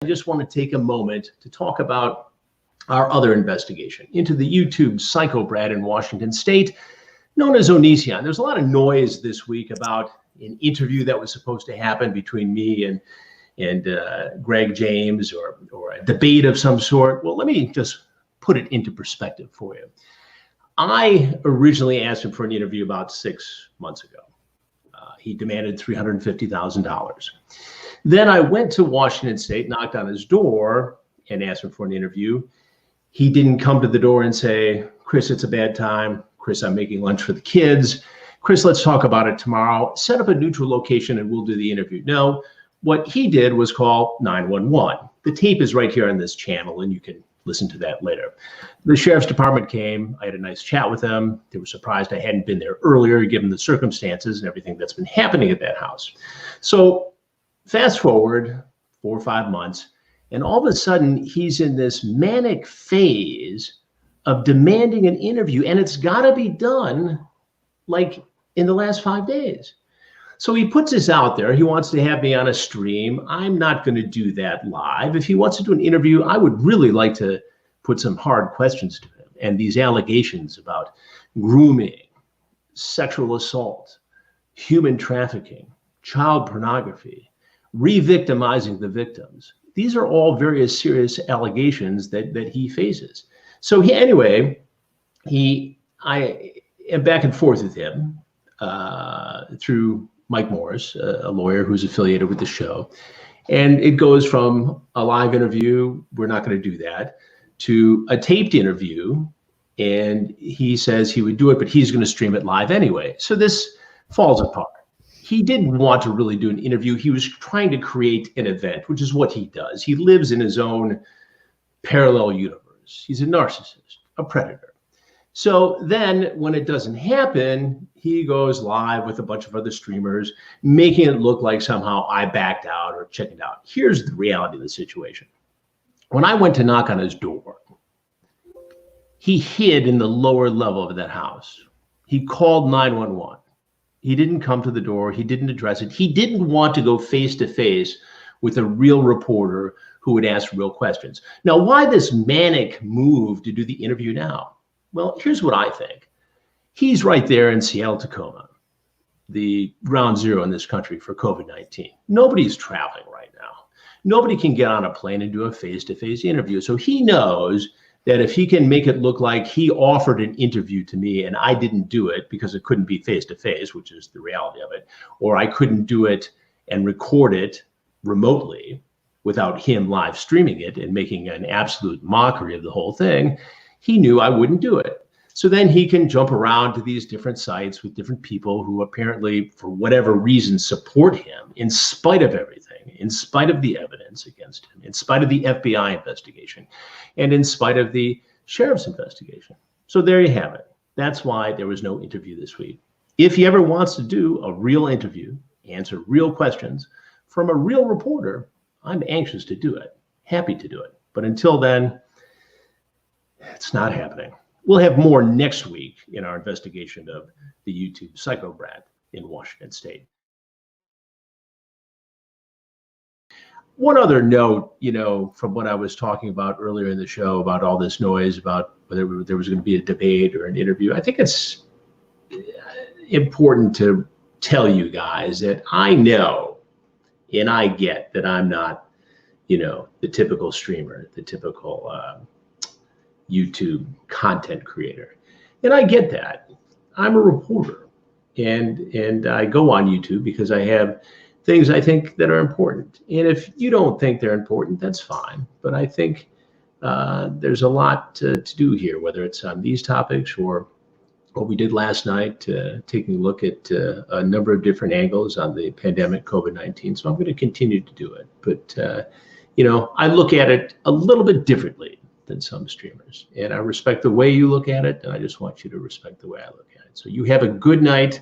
I just want to take a moment to talk about our other investigation into the YouTube psycho Brad in Washington State, known as Onision. There's a lot of noise this week about an interview that was supposed to happen between me and Greg James, or a debate of some sort. Well, let me just put it into perspective for you. I originally asked him for an interview about 6 months ago. He demanded $350,000. Then I went to Washington State, knocked on his door, and asked him for an interview. He didn't come to the door and say, "Chris, it's a bad time. Chris, I'm making lunch for the kids. Chris, let's talk about it tomorrow. Set up a neutral location and we'll do the interview." No, what he did was call 911. The tape is right here on this channel, and you can listen to that later. The sheriff's department came. I had a nice chat with them. They were surprised I hadn't been there earlier, given the circumstances and everything that's been happening at that house. So fast forward 4 or 5 months, and all of a sudden he's in this manic phase of demanding an interview, and it's got to be done like in the last 5 days. So he puts this out there. He wants to have me on a stream. I'm not going to do that live. If he wants to do an interview, I would really like to put some hard questions to him. And these allegations about grooming, sexual assault, human trafficking, child pornography, re-victimizing the victims. These are all very serious allegations that he faces. So I am back and forth with him through Mike Morris, a lawyer who's affiliated with the show. And it goes from a live interview, we're not going to do that, to a taped interview. And he says he would do it, but he's going to stream it live anyway. So this falls apart. He didn't want to really do an interview. He was trying to create an event, which is what he does. He lives in his own parallel universe. He's a narcissist, a predator. So then when it doesn't happen, he goes live with a bunch of other streamers, making it look like somehow I backed out or checked out. Here's the reality of the situation. When I went to knock on his door, he hid in the lower level of that house. He called 911. He didn't come to the door. He didn't address it. He didn't want to go face to face with a real reporter who would ask real questions. Now, why this manic move to do the interview now? Well, here's what I think. He's right there in Seattle, Tacoma, the ground zero in this country for COVID-19. Nobody's traveling right now. Nobody can get on a plane and do a face-to-face interview. So he knows that if he can make it look like he offered an interview to me and I didn't do it because it couldn't be face-to-face, which is the reality of it, or I couldn't do it and record it remotely without him live streaming it and making an absolute mockery of the whole thing, he knew I wouldn't do it. So then he can jump around to these different sites with different people who apparently, for whatever reason, support him in spite of everything, in spite of the evidence against him, in spite of the FBI investigation, and in spite of the sheriff's investigation. So there you have it. That's why there was no interview this week. If he ever wants to do a real interview, answer real questions from a real reporter, I'm anxious to do it, happy to do it. But until then, it's not happening. We'll have more next week in our investigation of the YouTube psycho Brad in Washington State. One other note, from what I was talking about earlier in the show about all this noise about whether there was going to be a debate or an interview, I think it's important to tell you guys that I know and I get that I'm not, the typical streamer, the typical YouTube content creator. And I get that. I'm a reporter and I go on YouTube because I have things I think that are important. And if you don't think they're important, that's fine. But I think there's a lot to do here, whether it's on these topics or what we did last night, taking a look at a number of different angles on the pandemic COVID-19. So I'm going to continue to do it. But, I look at it a little bit differently than some streamers. And I respect the way you look at it, and I just want you to respect the way I look at it. So you have a good night.